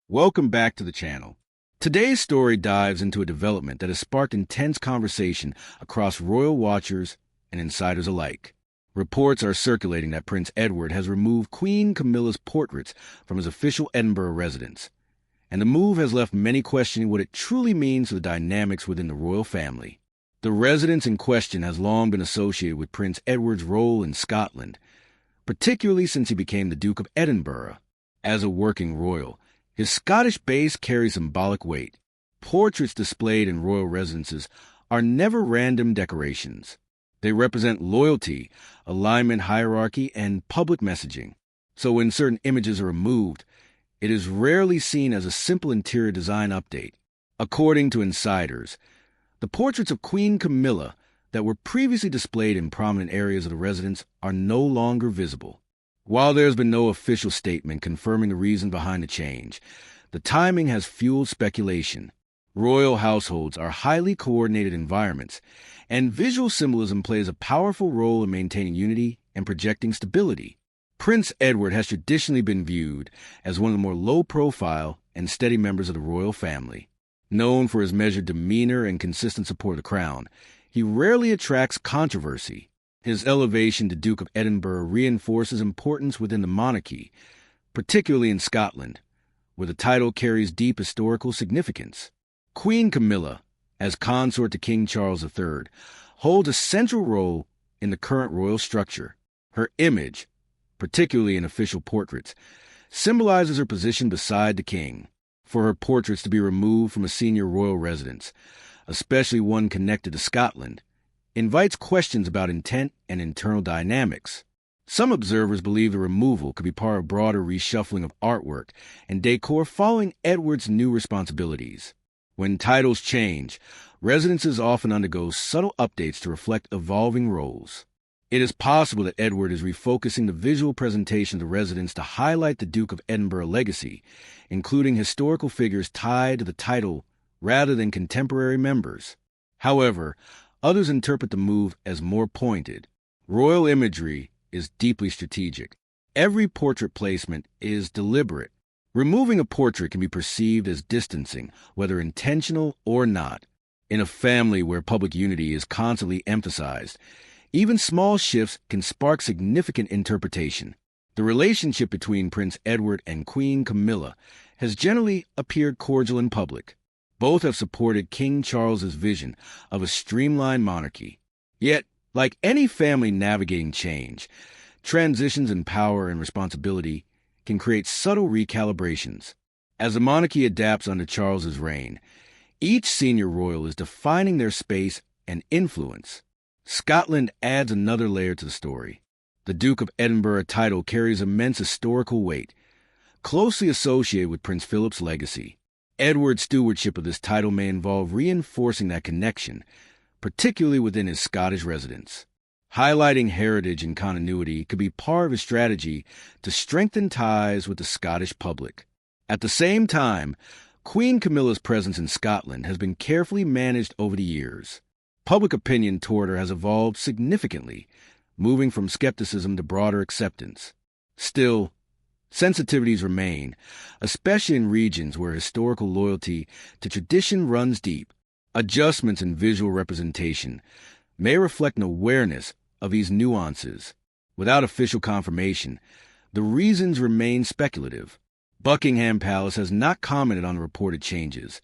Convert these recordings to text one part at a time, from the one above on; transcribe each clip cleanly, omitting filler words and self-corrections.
Welcome back to the channel. Today's story dives into a development that has sparked intense conversation across royal watchers and insiders alike. Reports are circulating that Prince Edward has removed Queen Camilla's portraits from his official Edinburgh residence, and the move has left many questioning what it truly means for the dynamics within the royal family. The residence in question has long been associated with Prince Edward's role in Scotland, particularly since he became the Duke of Edinburgh. As a working royal, his Scottish base carries symbolic weight. Portraits displayed in royal residences are never random decorations. They represent loyalty, alignment, hierarchy, and public messaging. So when certain images are removed, it is rarely seen as a simple interior design update. According to insiders, the portraits of Queen Camilla that were previously displayed in prominent areas of the residence are no longer visible. While there has been no official statement confirming the reason behind the change, the timing has fueled speculation. Royal households are highly coordinated environments, and visual symbolism plays a powerful role in maintaining unity and projecting stability. Prince Edward has traditionally been viewed as one of the more low-profile and steady members of the royal family. Known for his measured demeanor and consistent support of the crown, he rarely attracts controversy. His elevation to Duke of Edinburgh reinforces importance within the monarchy, particularly in Scotland, where the title carries deep historical significance. Queen Camilla, as consort to King Charles III, holds a central role in the current royal structure. Her image, particularly in official portraits, symbolizes her position beside the king. For her portraits to be removed from a senior royal residence, especially one connected to Scotland, invites questions about intent and internal dynamics. Some observers believe the removal could be part of a broader reshuffling of artwork and decor following Edward's new responsibilities. When titles change, residences often undergo subtle updates to reflect evolving roles. It is possible that Edward is refocusing the visual presentation of the residence to highlight the Duke of Edinburgh legacy, including historical figures tied to the title rather than contemporary members. However, others interpret the move as more pointed. Royal imagery is deeply strategic. Every portrait placement is deliberate. Removing a portrait can be perceived as distancing, whether intentional or not. In a family where public unity is constantly emphasized, even small shifts can spark significant interpretation. The relationship between Prince Edward and Queen Camilla has generally appeared cordial in public. Both have supported King Charles's vision of a streamlined monarchy. Yet, like any family navigating change, transitions in power and responsibility can create subtle recalibrations. As the monarchy adapts under Charles's reign, each senior royal is defining their space and influence. Scotland adds another layer to the story. The Duke of Edinburgh title carries immense historical weight, closely associated with Prince Philip's legacy. Edward's stewardship of this title may involve reinforcing that connection, particularly within his Scottish residence. Highlighting heritage and continuity could be part of his strategy to strengthen ties with the Scottish public. At the same time, Queen Camilla's presence in Scotland has been carefully managed over the years. Public opinion toward her has evolved significantly, moving from skepticism to broader acceptance. Still, sensitivities remain, especially in regions where historical loyalty to tradition runs deep. Adjustments in visual representation may reflect an awareness of these nuances. Without official confirmation, the reasons remain speculative. Buckingham Palace has not commented on the reported changes,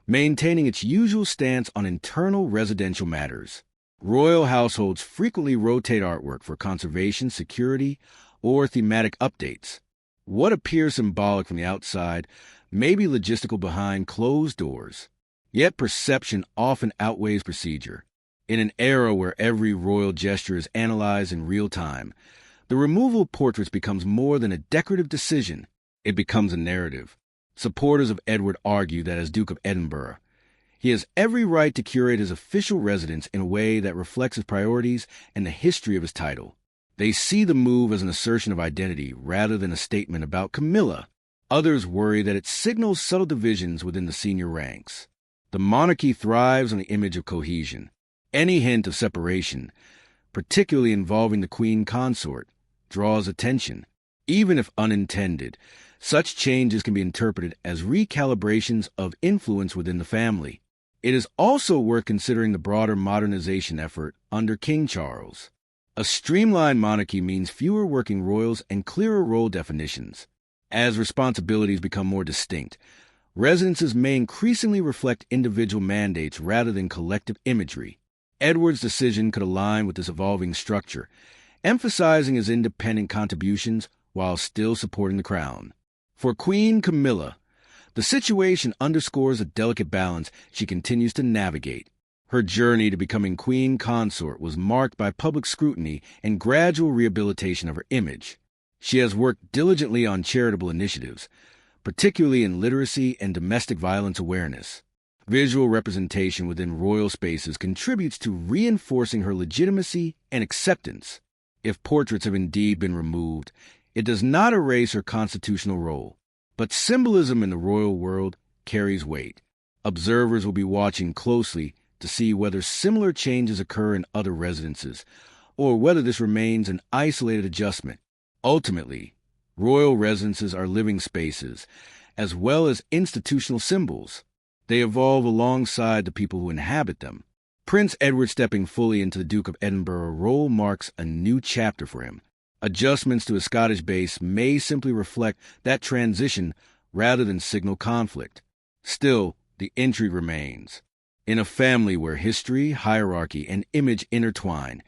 maintaining its usual stance on internal residential matters. Royal households frequently rotate artwork for conservation, security, or thematic updates. What appears symbolic from the outside may be logistical behind closed doors. Yet perception often outweighs procedure. In an era where every royal gesture is analyzed in real time, the removal of portraits becomes more than a decorative decision. It becomes a narrative. Supporters of Edward argue that as Duke of Edinburgh, he has every right to curate his official residence in a way that reflects his priorities and the history of his title. They see the move as an assertion of identity rather than a statement about Camilla. Others worry that it signals subtle divisions within the senior ranks. The monarchy thrives on the image of cohesion. Any hint of separation, particularly involving the queen consort, draws attention. Even if unintended, Such changes can be interpreted as recalibrations of influence within the family. It is also worth considering the broader modernization effort under King Charles. A streamlined monarchy means fewer working royals and clearer role definitions. As responsibilities become more distinct, residences may increasingly reflect individual mandates rather than collective imagery. Edward's decision could align with this evolving structure, emphasizing his independent contributions while still supporting the crown. For Queen Camilla, the situation underscores a delicate balance she continues to navigate. Her journey to becoming queen consort was marked by public scrutiny and gradual rehabilitation of her image. She has worked diligently on charitable initiatives, particularly in literacy and domestic violence awareness. Visual representation within royal spaces contributes to reinforcing her legitimacy and acceptance. If portraits have indeed been removed, it does not erase her constitutional role. But symbolism in the royal world carries weight. Observers will be watching closely to see whether similar changes occur in other residences, or whether this remains an isolated adjustment. Ultimately, royal residences are living spaces, as well as institutional symbols. They evolve alongside the people who inhabit them. Prince Edward stepping fully into the Duke of Edinburgh role marks a new chapter for him. Adjustments to his Scottish base may simply reflect that transition rather than signal conflict. Still, the intrigue remains. In a family where history, hierarchy, and image intertwine,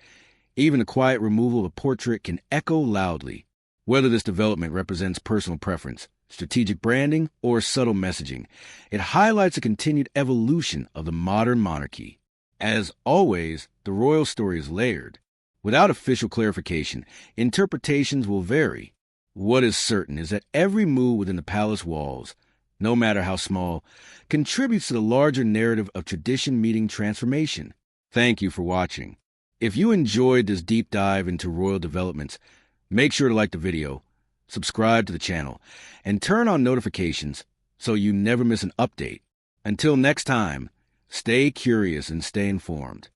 even a quiet removal of a portrait can echo loudly. Whether this development represents personal preference, strategic branding, or subtle messaging, it highlights a continued evolution of the modern monarchy. As always, the royal story is layered. Without official clarification, interpretations will vary. What is certain is that every move within the palace walls, no matter how small, contributes to the larger narrative of tradition meeting transformation. Thank you for watching. If you enjoyed this deep dive into royal developments, make sure to like the video, subscribe to the channel, and turn on notifications so you never miss an update. Until next time, stay curious and stay informed.